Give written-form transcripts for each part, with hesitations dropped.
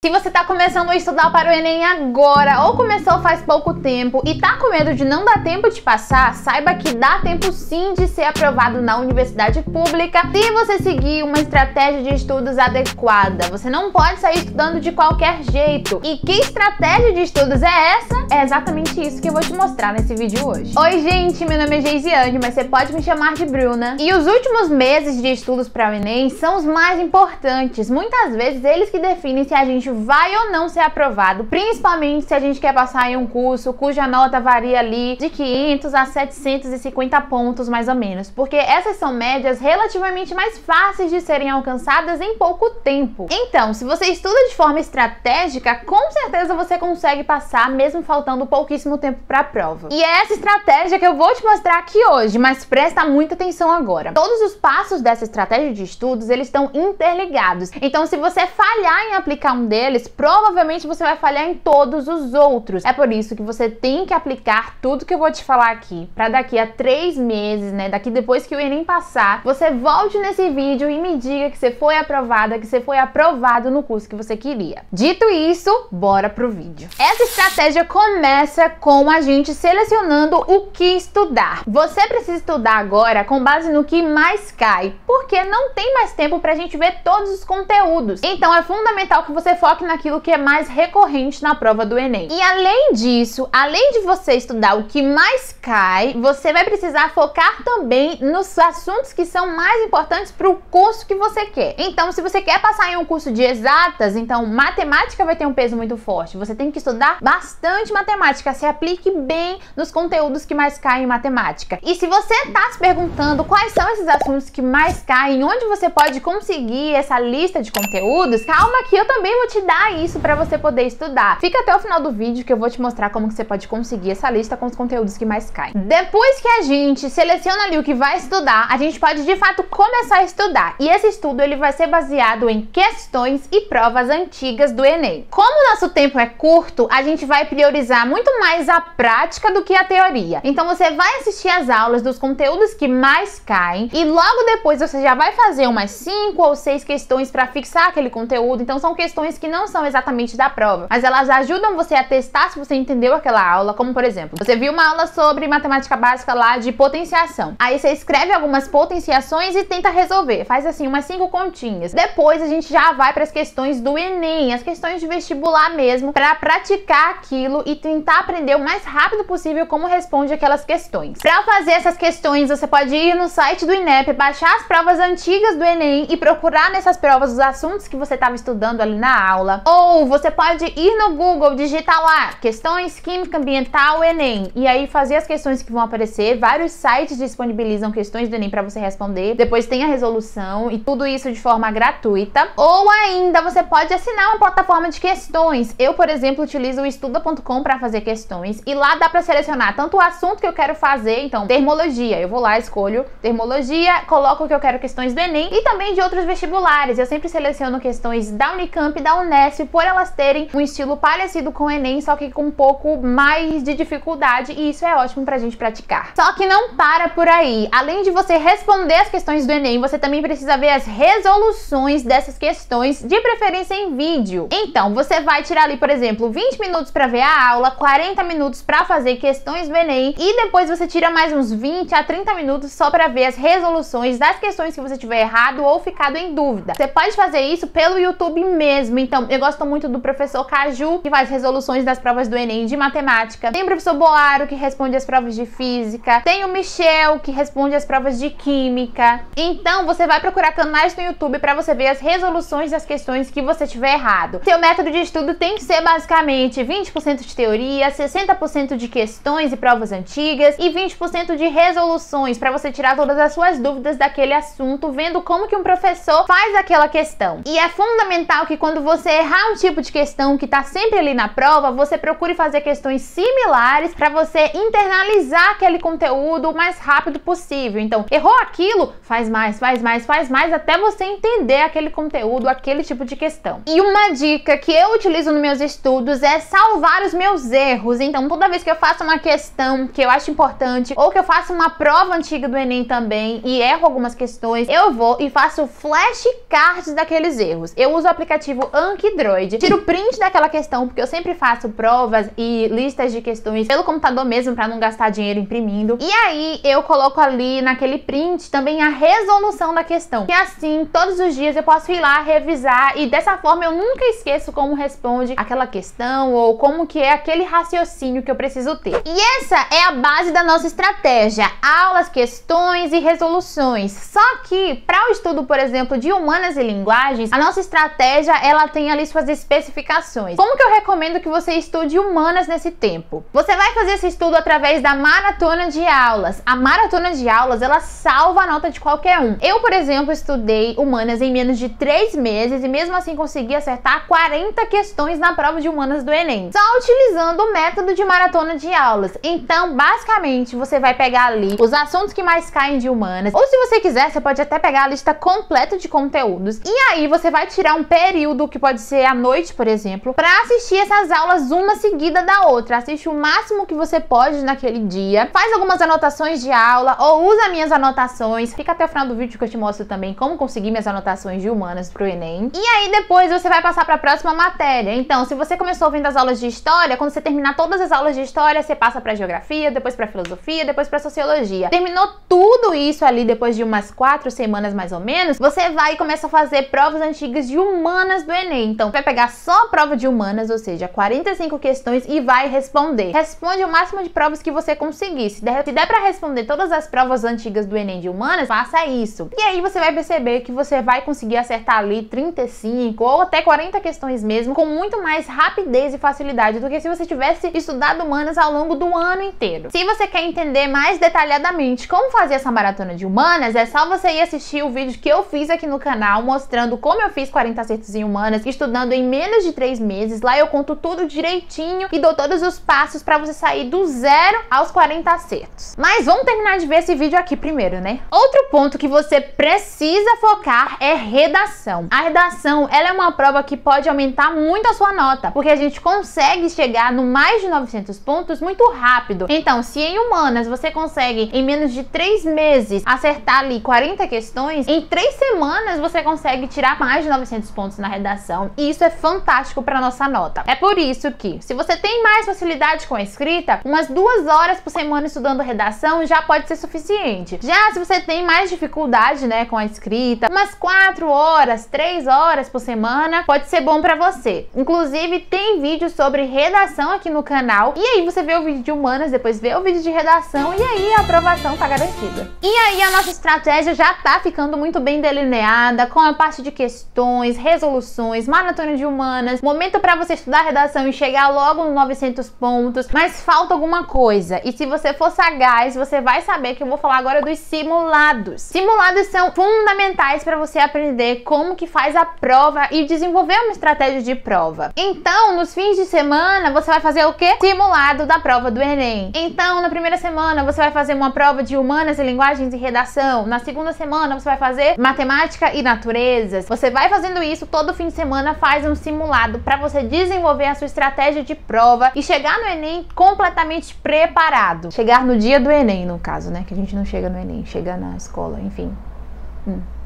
Se você tá começando a estudar para o Enem agora ou começou faz pouco tempo e tá com medo de não dar tempo de passar, saiba que dá tempo sim de ser aprovado na universidade pública se você seguir uma estratégia de estudos adequada. Você não pode sair estudando de qualquer jeito. E que estratégia de estudos é essa? É exatamente isso que eu vou te mostrar nesse vídeo hoje. Oi gente, meu nome é Geisiane, mas você pode me chamar de Bruna. E os últimos meses de estudos para o Enem são os mais importantes. Muitas vezes eles que definem se a gente vai ou não ser aprovado, principalmente se a gente quer passar em um curso cuja nota varia ali de 500 a 750 pontos mais ou menos, porque essas são médias relativamente mais fáceis de serem alcançadas em pouco tempo. Então, se você estuda de forma estratégica, com certeza você consegue passar mesmo faltando pouquíssimo tempo para a prova. E é essa estratégia que eu vou te mostrar aqui hoje, mas presta muita atenção agora. Todos os passos dessa estratégia de estudos, eles estão interligados. Então, se você falhar em aplicar um deles, provavelmente você vai falhar em todos os outros. É por isso que você tem que aplicar tudo que eu vou te falar aqui, para daqui a 3 meses, né, daqui depois que o Enem passar, você volte nesse vídeo e me diga que você foi aprovada, que você foi aprovado no curso que você queria. Dito isso, bora pro vídeo. Essa estratégia começa com a gente selecionando o que estudar. Você precisa estudar agora com base no que mais cai, porque não tem mais tempo pra gente ver todos os conteúdos. Então é fundamental que você foque naquilo que é mais recorrente na prova do Enem. E além disso, além de você estudar o que mais cai, você vai precisar focar também nos assuntos que são mais importantes para o curso que você quer. Então, se você quer passar em um curso de exatas, então matemática vai ter um peso muito forte. Você tem que estudar bastante matemática, se aplique bem nos conteúdos que mais caem em matemática. E se você está se perguntando quais são esses assuntos que mais caem, onde você pode conseguir essa lista de conteúdos, calma que eu também vou te dar isso para você poder estudar. Fica até o final do vídeo que eu vou te mostrar como que você pode conseguir essa lista com os conteúdos que mais caem. Depois que a gente seleciona ali o que vai estudar, a gente pode de fato começar a estudar. E esse estudo ele vai ser baseado em questões e provas antigas do Enem. Como o nosso tempo é curto, a gente vai priorizar muito mais a prática do que a teoria. Então você vai assistir as aulas dos conteúdos que mais caem e logo depois você já vai fazer umas 5 ou 6 questões para fixar aquele conteúdo. Então são questões que não são exatamente da prova, mas elas ajudam você a testar se você entendeu aquela aula, como por exemplo, você viu uma aula sobre matemática básica lá de potenciação. Aí você escreve algumas potenciações e tenta resolver. Faz assim umas 5 continhas. Depois a gente já vai para as questões do Enem, as questões de vestibular mesmo, para praticar aquilo e tentar aprender o mais rápido possível como responde aquelas questões. Para fazer essas questões, você pode ir no site do INEP, baixar as provas antigas do Enem e procurar nessas provas os assuntos que você estava estudando ali na aula. Ou você pode ir no Google, digitar lá questões química ambiental Enem e aí fazer as questões que vão aparecer. Vários sites disponibilizam questões do Enem para você responder. Depois tem a resolução e tudo isso de forma gratuita. Ou ainda você pode assinar uma plataforma de questões. Eu, por exemplo, utilizo o estuda.com para fazer questões e lá dá para selecionar tanto o assunto que eu quero fazer, então termologia, eu vou lá, escolho termologia, coloco o que eu quero questões do Enem e também de outros vestibulares. Eu sempre seleciono questões da Unicamp e da Unesp por elas terem um estilo parecido com o Enem, só que com um pouco mais de dificuldade, e isso é ótimo pra gente praticar. Só que não para por aí. Além de você responder as questões do Enem, você também precisa ver as resoluções dessas questões, de preferência em vídeo. Então, você vai tirar ali, por exemplo, 20 minutos pra ver a aula, 40 minutos pra fazer questões do Enem e depois você tira mais uns 20 a 30 minutos só pra ver as resoluções das questões que você tiver errado ou ficado em dúvida. Você pode fazer isso pelo YouTube mesmo. Então, eu gosto muito do professor Caju, que faz resoluções das provas do Enem de matemática. Tem o professor Boaro, que responde as provas de física. Tem o Michel, que responde as provas de química. Então, você vai procurar canais no YouTube para você ver as resoluções das questões que você tiver errado. Seu método de estudo tem que ser basicamente 20% de teoria, 60% de questões e provas antigas e 20% de resoluções, para você tirar todas as suas dúvidas daquele assunto, vendo como que um professor faz aquela questão. E é fundamental que quando você errar um tipo de questão que está sempre ali na prova, você procure fazer questões similares para você internalizar aquele conteúdo o mais rápido possível. Então, errou aquilo, faz mais, até você entender aquele conteúdo, aquele tipo de questão. E uma dica que eu utilizo nos meus estudos é salvar os meus erros. Então, toda vez que eu faço uma questão que eu acho importante, ou que eu faço uma prova antiga do Enem também e erro algumas questões, eu vou e faço flashcards daqueles erros. Eu uso o aplicativo Ankydroid. Tiro print daquela questão, porque eu sempre faço provas e listas de questões pelo computador mesmo, pra não gastar dinheiro imprimindo. E aí eu coloco ali naquele print também a resolução da questão. E assim, todos os dias eu posso ir lá revisar e dessa forma eu nunca esqueço como responde aquela questão ou como que é aquele raciocínio que eu preciso ter. E essa é a base da nossa estratégia: aulas, questões e resoluções. Só que para o estudo, por exemplo, de humanas e linguagens, a nossa estratégia ela tem ali suas especificações. Como que eu recomendo que você estude humanas nesse tempo? Você vai fazer esse estudo através da maratona de aulas. A maratona de aulas, ela salva a nota de qualquer um. Eu, por exemplo, estudei humanas em menos de 3 meses e mesmo assim consegui acertar 40 questões na prova de humanas do Enem, só utilizando o método de maratona de aulas. Então, basicamente, você vai pegar ali os assuntos que mais caem de humanas, ou se você quiser, você pode até pegar a lista completa de conteúdos, e aí você vai tirar um período, que pode ser à noite, por exemplo, para assistir essas aulas uma seguida da outra. Assiste o máximo que você pode naquele dia, faz algumas anotações de aula, ou usa minhas anotações. Fica até o final do vídeo que eu te mostro também como conseguir minhas anotações de humanas pro Enem. E aí depois você vai passar para a próxima matéria. Então, se você começou ouvindo as aulas de história, quando você terminar todas as aulas de história, você passa para geografia, depois para filosofia, depois para sociologia. Terminou tudo isso ali depois de umas 4 semanas mais ou menos, você vai e começa a fazer provas antigas de humanas do Enem. Então, vai pegar só a prova de humanas, ou seja, 45 questões e vai responder. Responde o máximo de provas que você conseguir. Se der para responder todas as provas antigas do Enem de humanas, faça isso. E aí você vai perceber que você vai conseguir acertar ali 35 ou até 40 questões mesmo, com muito mais rapidez e facilidade do que se você tivesse estudado humanas ao longo do ano inteiro. Se você quer entender mais detalhadamente como fazer essa maratona de humanas, é só você ir assistir o vídeo que eu fiz aqui no canal, mostrando como eu fiz 40 acertos em humanas, estudando em menos de 3 meses. Lá eu conto tudo direitinho e dou todos os passos para você sair do 0 aos 40 acertos. Mas vamos terminar de ver esse vídeo aqui primeiro, né? Outro ponto que você precisa focar é redação. A redação, ela é uma prova que pode aumentar muito a sua nota, porque a gente consegue chegar no mais de 900 pontos muito rápido. Então, se em humanas você consegue em menos de 3 meses acertar ali 40 questões, em 3 semanas você consegue tirar mais de 900 pontos na redação, e isso é fantástico para nossa nota. É por isso que, se você tem mais facilidade com a escrita, umas 2 horas por semana estudando redação já pode ser suficiente. Já se você tem mais dificuldade, né, com a escrita, umas 4 horas, 3 horas por semana pode ser bom para você. Inclusive, tem vídeo sobre redação aqui no canal, e aí você vê o vídeo de humanas, depois vê o vídeo de redação, e aí a aprovação tá garantida. E aí a nossa estratégia já tá ficando muito bem delineada, com a parte de questões, resoluções, maratona de humanas, momento para você estudar redação e chegar logo no 900 pontos, mas falta alguma coisa. E se você for sagaz, você vai saber que eu vou falar agora dos simulados. Simulados são fundamentais para você aprender como que faz a prova e desenvolver uma estratégia de prova. Então, nos fins de semana, você vai fazer o quê? Simulado da prova do Enem. Então, na primeira semana, você vai fazer uma prova de humanas e linguagens e redação. Na segunda semana, você vai fazer matemática e naturezas. Você vai fazendo isso todo fim de semana, faz um simulado para você desenvolver a sua estratégia de prova e chegar no Enem completamente preparado. Chegar no dia do Enem, no caso, né? Que a gente não chega no Enem, chega na escola, enfim.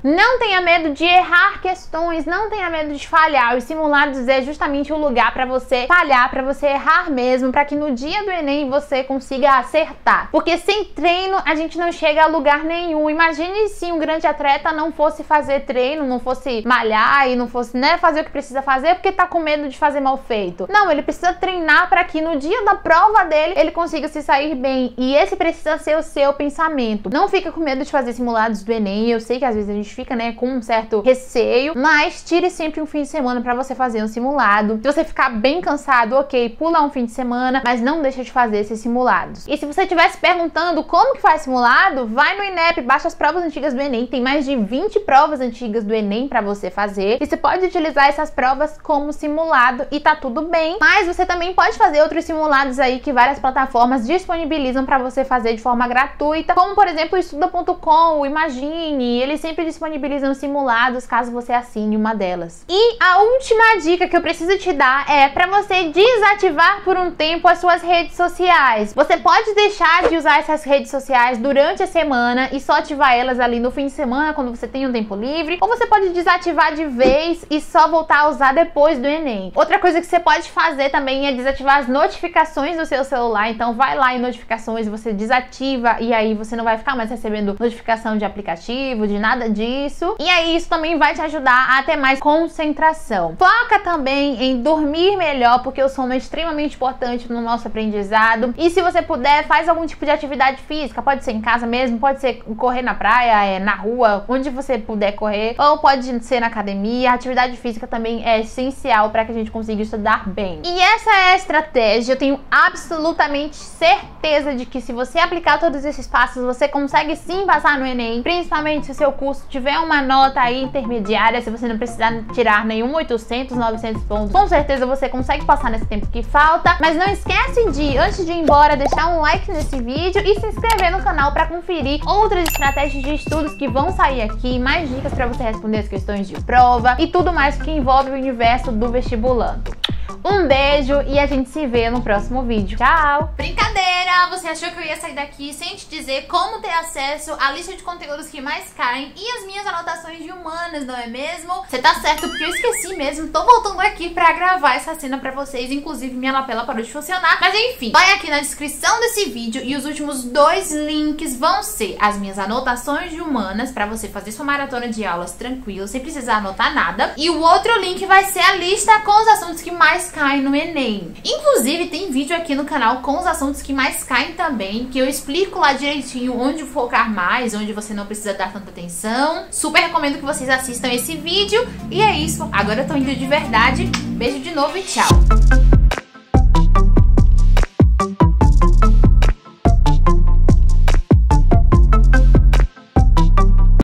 Não tenha medo de errar questões, não tenha medo de falhar. Os simulados é justamente o lugar para você falhar, para você errar mesmo, para que no dia do Enem você consiga acertar. Porque sem treino a gente não chega a lugar nenhum. Imagine se um grande atleta não fosse fazer treino, não fosse malhar e não fosse, né, fazer o que precisa fazer porque tá com medo de fazer mal feito. Não, ele precisa treinar para que no dia da prova dele ele consiga se sair bem. E esse precisa ser o seu pensamento. Não fica com medo de fazer simulados do Enem. Eu sei que às vezes a gente fica, né, com um certo receio, mas tire sempre um fim de semana para você fazer um simulado. Se você ficar bem cansado, ok, pula um fim de semana, mas não deixa de fazer esses simulados. E se você estivesse perguntando como que faz simulado, vai no INEP, baixa as provas antigas do Enem. Tem mais de 20 provas antigas do Enem para você fazer, e você pode utilizar essas provas como simulado e tá tudo bem. Mas você também pode fazer outros simulados aí que várias plataformas disponibilizam para você fazer de forma gratuita, como por exemplo o Estuda.com, o Imagine. Eles sempre disponibilizam disponibilizam simulados caso você assine uma delas. E a última dica que eu preciso te dar é para você desativar por um tempo as suas redes sociais. Você pode deixar de usar essas redes sociais durante a semana e só ativar elas ali no fim de semana, quando você tem um tempo livre, ou você pode desativar de vez e só voltar a usar depois do Enem. Outra coisa que você pode fazer também é desativar as notificações do seu celular. Então vai lá em notificações, você desativa e aí você não vai ficar mais recebendo notificação de aplicativo, de nada disso. E aí isso também vai te ajudar a ter mais concentração. Foca também em dormir melhor, porque o sono é extremamente importante no nosso aprendizado. E se você puder, faz algum tipo de atividade física, pode ser em casa mesmo, pode ser correr na praia, na rua, onde você puder correr, ou pode ser na academia. A atividade física também é essencial para que a gente consiga estudar bem. E essa é a estratégia. Eu tenho absolutamente certeza de que se você aplicar todos esses passos, você consegue sim passar no Enem, principalmente se o seu curso tiver uma nota aí intermediária, se você não precisar tirar nenhum 800, 900 pontos, com certeza você consegue passar nesse tempo que falta. Mas não esquece de, antes de ir embora, deixar um like nesse vídeo e se inscrever no canal para conferir outras estratégias de estudos que vão sair aqui, mais dicas para você responder as questões de prova e tudo mais que envolve o universo do vestibulando. Um beijo e a gente se vê no próximo vídeo. Tchau! Brincadeira! Você achou que eu ia sair daqui sem te dizer como ter acesso à lista de conteúdos que mais caem e as minhas anotações de humanas, não é mesmo? Você tá certo, porque eu esqueci mesmo. Tô voltando aqui pra gravar essa cena pra vocês. Inclusive, minha lapela parou de funcionar. Mas enfim, vai aqui na descrição desse vídeo e os últimos 2 links vão ser as minhas anotações de humanas pra você fazer sua maratona de aulas tranquilo, sem precisar anotar nada. E o outro link vai ser a lista com os assuntos que mais caem no Enem. Inclusive, tem vídeo aqui no canal com os assuntos que mais caem também, que eu explico lá direitinho onde focar mais, onde você não precisa dar tanta atenção. Super recomendo que vocês assistam esse vídeo. E é isso. Agora eu tô indo de verdade. Beijo de novo e tchau!